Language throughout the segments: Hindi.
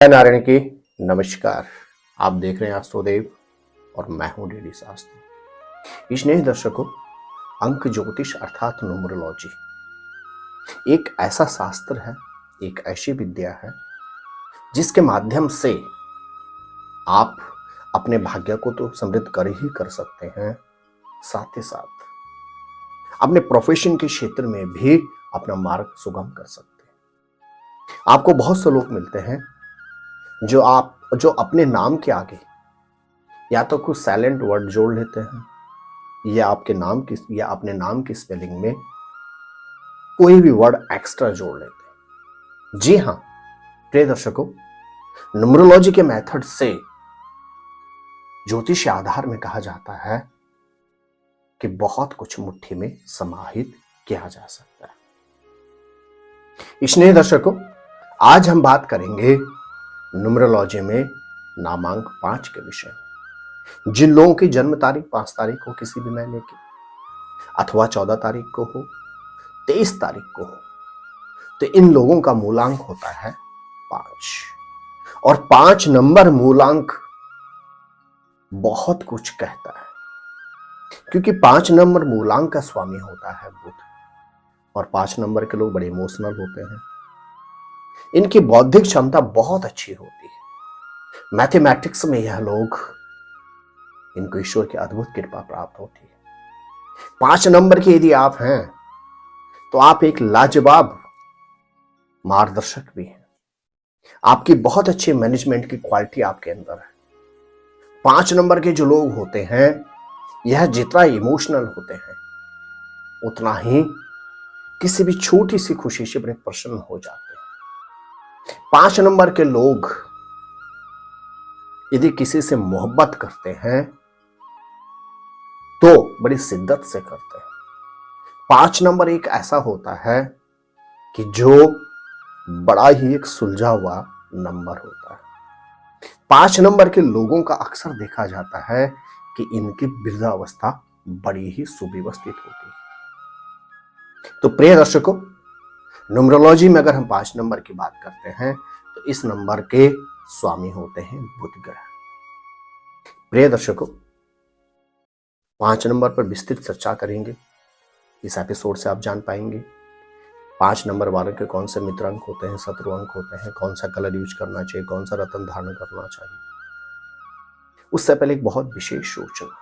नारायण की नमस्कार। आप देख रहे हैं आस्ट्रोदेव और मैं हूं डीडी शास्त्री। स्नेही दर्शकों, अंक ज्योतिष अर्थात न्यूमरोलॉजी एक ऐसा शास्त्र है, एक ऐसी विद्या है जिसके माध्यम से आप अपने भाग्य को तो समृद्ध कर ही कर सकते हैं, साथ ही साथ अपने प्रोफेशन के क्षेत्र में भी अपना मार्ग सुगम कर सकते हैं। आपको बहुत से लोग मिलते हैं जो अपने नाम के आगे या तो कुछ साइलेंट वर्ड जोड़ लेते हैं या अपने नाम की स्पेलिंग में कोई भी वर्ड एक्स्ट्रा जोड़ लेते हैं। जी हां प्रिय दर्शकों, न्यूमरोलॉजी के मेथड से ज्योतिष आधार में कहा जाता है कि बहुत कुछ मुट्ठी में समाहित किया जा सकता है। स्नेही दर्शकों, आज हम बात करेंगे न्यूमरोलॉजी में नामांक 5 के विषय में। जिन लोगों की जन्म तारीख 5 तारीख हो किसी भी महीने की, अथवा 14 तारीख को हो, 23 तारीख को हो, तो इन लोगों का मूलांक होता है 5। और 5 नंबर मूलांक बहुत कुछ कहता है, क्योंकि 5 नंबर मूलांक का स्वामी होता है बुध। और 5 नंबर के लोग बड़े इमोशनल होते हैं, इनकी बौद्धिक क्षमता बहुत अच्छी होती है। मैथमेटिक्स में यह लोग, इनको ईश्वर की अद्भुत कृपा प्राप्त होती है। 5 नंबर के यदि आप हैं तो आप एक लाजवाब मार्गदर्शक भी हैं। आपकी बहुत अच्छी मैनेजमेंट की क्वालिटी आपके अंदर है। 5 नंबर के जो लोग होते हैं, यह जितना इमोशनल होते हैं उतना ही किसी भी छोटी सी खुशी से बड़े प्रसन्न हो जाते हैं। 5 नंबर के लोग यदि किसी से मोहब्बत करते हैं तो बड़ी शिद्दत से करते हैं। 5 नंबर एक ऐसा होता है कि जो बड़ा ही एक सुलझा हुआ नंबर होता है। 5 नंबर के लोगों का अक्सर देखा जाता है कि इनकी वृद्धावस्था बड़ी ही सुव्यवस्थित होती है। तो प्रिय दर्शकों, न्यूमरोलॉजी में अगर हम 5 नंबर की बात करते हैं तो इस नंबर के स्वामी होते हैं बुध ग्रह। प्रिय दर्शकों, 5 नंबर पर विस्तृत चर्चा करेंगे। इस एपिसोड से आप जान पाएंगे 5 नंबर वालों के कौन से मित्र अंक होते हैं, शत्रु अंक होते हैं, कौन सा कलर यूज करना चाहिए, कौन सा रत्न धारण करना चाहिए। उससे पहले एक बहुत विशेष सूचना,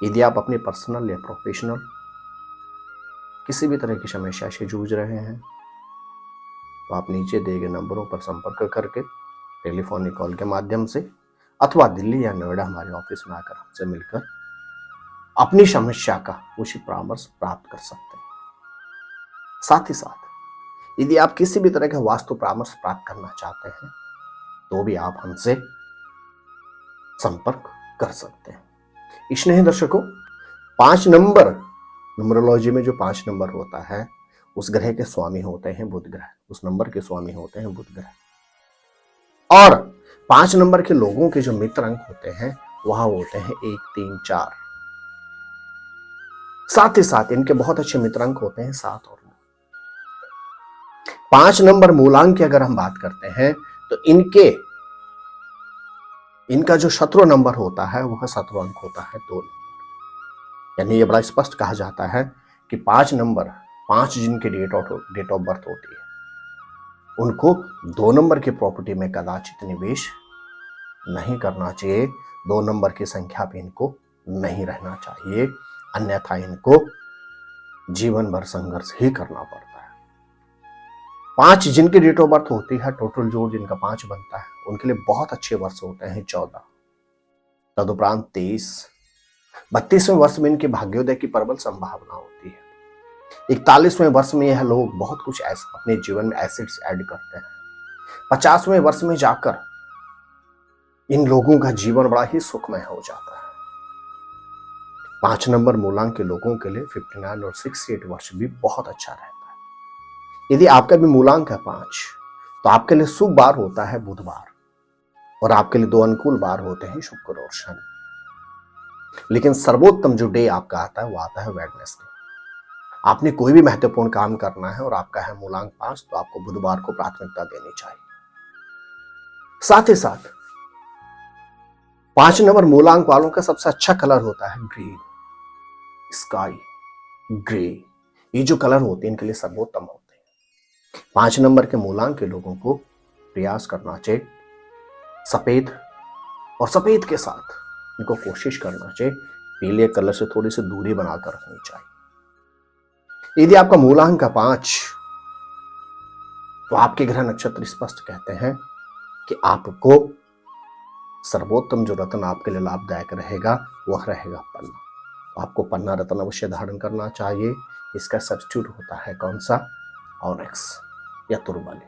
यदि आप अपने पर्सनल या प्रोफेशनल किसी भी तरह की समस्या से जूझ रहे हैं तो आप नीचे दिए गए नंबरों पर संपर्क करके टेलीफोनिक कॉल के माध्यम से अथवा दिल्ली या नोएडा हमारे ऑफिस में आकर हमसे मिलकर अपनी समस्या का उचित परामर्श प्राप्त कर सकते हैं। साथ ही साथ यदि आप किसी भी तरह का वास्तु परामर्श प्राप्त करना चाहते हैं तो भी आप हमसे संपर्क कर सकते हैं। स्नेही दर्शकों, 5 नंबर न्यूमरोलॉजी में जो 5 नंबर होता है उस ग्रह के स्वामी होते हैं बुध ग्रह, उस नंबर के स्वामी होते हैं बुध ग्रह। और 5 नंबर के लोगों के जो मित्र अंक होते हैं वह होते हैं 1, 3, 4। साथ ही साथ इनके बहुत अच्छे मित्र अंक होते हैं 7 और 9। 5 नंबर मूलांक की अगर हम बात करते हैं तो इनका जो शत्रु नंबर होता है वह शत्रु अंक होता है 2 नंबर। यानी ये बड़ा स्पष्ट कहा जाता है कि 5 नंबर, 5 जिनके डेट ऑफ बर्थ होती है, उनको 2 नंबर की प्रॉपर्टी में कदाचित निवेश नहीं करना चाहिए। 2 नंबर की संख्या पे इनको नहीं रहना चाहिए, अन्यथा इनको जीवन भर संघर्ष ही करना पड़ता है। 5 जिनकी डेट ऑफ बर्थ होती है, टोटल जोड़ जिनका 5 बनता है, उनके लिए बहुत अच्छे वर्ष होते हैं 14, तदुपरांत 23, 32वें वर्ष में इनके भाग्योदय की प्रबल संभावना होती है। 41वें वर्ष में यह लोग बहुत कुछ अपने जीवन में एसेट्स ऐड करते हैं। 50वें वर्ष में जाकर इन लोगों का जीवन बड़ा ही सुखमय हो जाता है। 5 नंबर मूलांक के लोगों के लिए 59 और 68 वर्ष भी बहुत अच्छा रहता है। यदि आपका भी मूलांक है 5 तो आपके लिए शुभ बार होता है बुधवार, और आपके लिए 2 अनुकूल बार होते हैं शुक्र और शनि। लेकिन सर्वोत्तम जो डे आपका आता है वो आता है वेडनेसडे। आपने कोई भी महत्वपूर्ण काम करना है और आपका है मूलांक 5 तो आपको बुधवार को प्राथमिकता देनी चाहिए। साथ ही साथ 5 नंबर मूलांक वालों का सबसे अच्छा कलर होता है ग्रीन, स्काई ग्रे। ये जो कलर होते हैं इनके लिए सर्वोत्तम होते हैं। 5 नंबर के मूलांक के लोगों को प्रयास करना चाहिए सफेद, और सफेद के साथ इनको कोशिश करना चाहिए पीले कलर से थोड़ी सी दूरी बनाकर रखनी चाहिए। यदि आपका मूलांक का 5, तो आपके ग्रह नक्षत्र स्पष्ट कहते हैं कि आपको सर्वोत्तम जो रत्न आपके लिए लाभदायक रहेगा वह रहेगा पन्ना। तो आपको पन्ना रत्न अवश्य धारण करना चाहिए। इसका सब्स्टिट्यूट होता है कौन सा? ऑनेक्स या तुरमाली।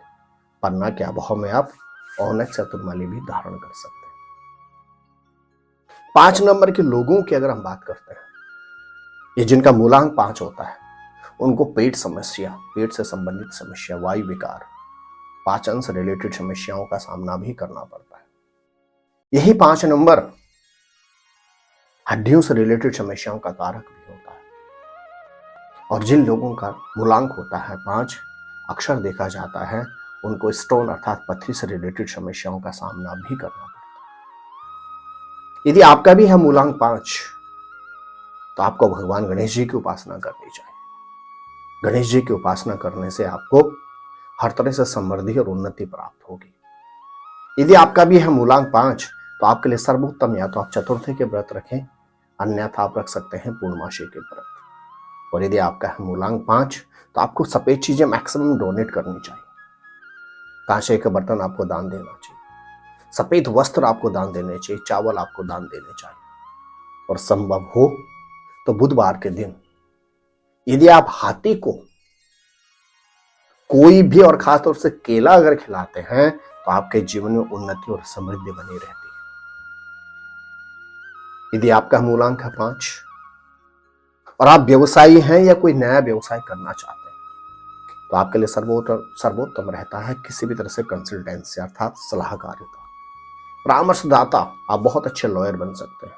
पन्ना के अभाव में आप ऑनेक्स या तुरमाली भी धारण कर सकते हैं। 5 नंबर के लोगों की अगर हम बात करते हैं, ये जिनका मूलांक 5 होता है उनको पेट समस्या, पेट से संबंधित समस्या, वायु विकार, पाचन से रिलेटेड समस्याओं का सामना भी करना पड़ता है। यही 5 नंबर हड्डियों से रिलेटेड समस्याओं का कारक भी होता है। और जिन लोगों का मूलांक होता है 5, अक्सर देखा जाता है उनको स्टोन अर्थात पत्थरी से रिलेटेड समस्याओं का सामना भी करना पड़ता है। यदि आपका भी है मूलांक 5, तो आपको भगवान गणेश जी की उपासना करनी चाहिए। गणेश जी की उपासना करने से आपको हर तरह से समृद्धि और उन्नति प्राप्त होगी। यदि आपका भी है मूलांक 5, तो आपके लिए सर्वोत्तम या तो आप चतुर्थी के व्रत रखें, अन्यथा आप रख सकते हैं पूर्णमासी के व्रत। और यदि आपका है मूलांक 5, तो आपको सफेद चीजें मैक्सिमम डोनेट करनी चाहिए। कांसे के बर्तन आपको दान देना चाहिए, सफेद वस्त्र आपको दान देने चाहिए, चावल आपको दान देने चाहिए। और संभव हो तो बुधवार के दिन यदि आप हाथी को कोई भी और खासतौर से केला अगर खिलाते हैं तो आपके जीवन में उन्नति और समृद्धि बनी रहती है। यदि आपका मूलांक है 5 और आप व्यवसायी हैं या कोई नया व्यवसाय करना चाहते हैं, तो आपके लिए सर्वोत्तम रहता है किसी भी तरह से कंसल्टेंसी अर्थात सलाहकारिता, परामर्शदाता। आप बहुत अच्छे लॉयर बन सकते हैं,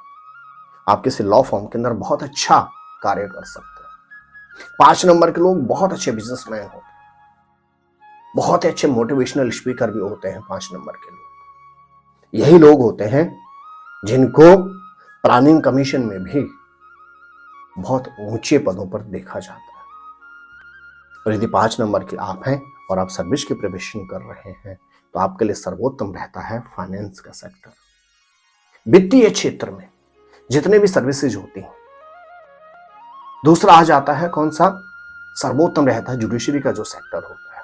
आप किसी लॉ फॉर्म के अंदर बहुत अच्छा कार्य कर सकते हैं। 5 नंबर के लोग बहुत अच्छे बिजनेसमैन होते हैं, बहुत ही अच्छे मोटिवेशनल स्पीकर भी होते हैं। 5 नंबर के लोग यही लोग होते हैं जिनको प्लानिंग कमीशन में भी बहुत ऊंचे पदों पर देखा जाता है। और यदि 5 नंबर के आप हैं और आप सर्विस की प्रिपरेशन कर रहे हैं, तो आपके लिए सर्वोत्तम रहता है फाइनेंस का सेक्टर। वित्तीय क्षेत्र में जितने भी सर्विसेज होती हैं। दूसरा आ जाता है कौन सा? सर्वोत्तम रहता है जुडिशरी का जो सेक्टर होता है।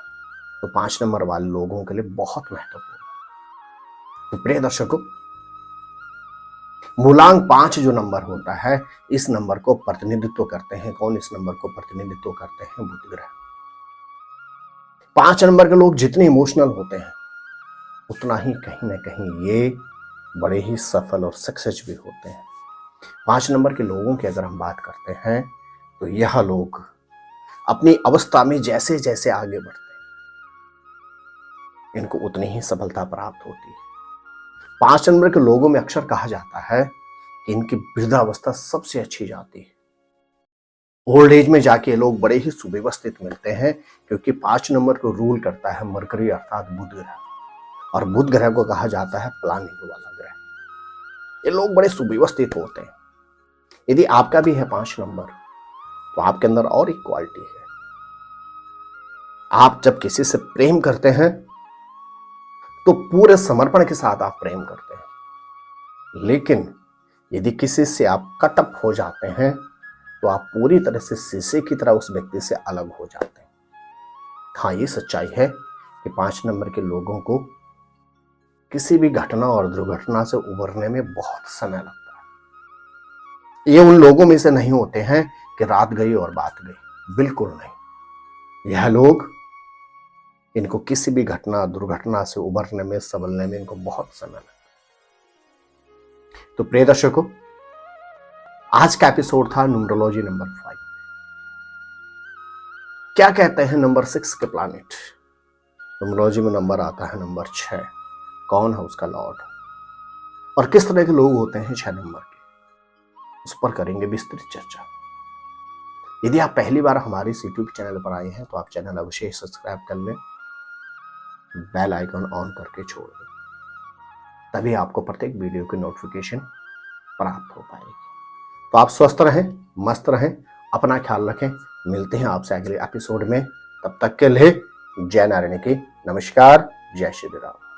तो 5 नंबर वाले लोगों के लिए बहुत महत्वपूर्ण है। तो प्रिय दर्शकों, मूलांक 5 जो नंबर होता है, इस नंबर को प्रतिनिधित्व करते हैं कौन? इस नंबर को प्रतिनिधित्व करते हैं बुध ग्रह। 5 नंबर के लोग जितने इमोशनल होते हैं उतना ही कहीं ना कहीं ये बड़े ही सफल और सक्सेस भी होते हैं। 5 नंबर के लोगों की अगर हम बात करते हैं तो यह लोग अपनी अवस्था में जैसे जैसे आगे बढ़ते हैं इनको उतनी ही सफलता प्राप्त होती है। 5 नंबर के लोगों में अक्सर कहा जाता है कि इनकी वृद्धावस्था सबसे अच्छी जाती है। ओल्ड एज में जाके लोग बड़े ही सुव्यवस्थित मिलते हैं, क्योंकि 5 नंबर को रूल करता है मरकरी अर्थात बुध ग्रह। और बुध ग्रह को कहा जाता है प्लानिंग वाला ग्रह। ये लोग बड़े सुव्यवस्थित होते हैं। यदि आपका भी है 5 नंबर, तो आपके अंदर और एक क्वालिटी है। आप जब किसी से प्रेम करते हैं तो पूरे समर्पण के साथ आप प्रेम करते हैं, लेकिन यदि किसी से आप कटअप हो जाते हैं तो आप पूरी तरह से शीशे की तरह उस व्यक्ति से अलग हो जाते हैं। हाँ, ये सच्चाई है कि 5 नंबर के लोगों को किसी भी घटना और दुर्घटना से उबरने में बहुत समय लगता है। ये उन लोगों में से नहीं होते हैं कि रात गई और बात गई, बिल्कुल नहीं। यह लोग, इनको किसी भी घटना दुर्घटना से उबरने में, संभलने में इनको बहुत समय लगता है। तो प्रिय दर्शकों, आज का एपिसोड था न्यूमरोलॉजी नंबर 5। क्या कहते हैं नंबर 6 के प्लैनेट? न्यूमरोलॉजी में नंबर आता है नंबर 6। कौन है उसका लॉर्ड और किस तरह के लोग होते हैं 6 नंबर के, उस पर करेंगे विस्तृत चर्चा। यदि आप पहली बार हमारे इस यूट्यूब चैनल पर आए हैं तो आप चैनल अवश्य सब्सक्राइब कर लें, बेल आइकन ऑन करके छोड़ दें, तभी आपको प्रत्येक वीडियो की नोटिफिकेशन प्राप्त हो पाएगी। तो आप स्वस्थ रहें, मस्त रहें, अपना ख्याल रखें। मिलते हैं आपसे अगले एपिसोड में। तब तक के लिए जय नारायण की नमस्कार, जय श्री राम।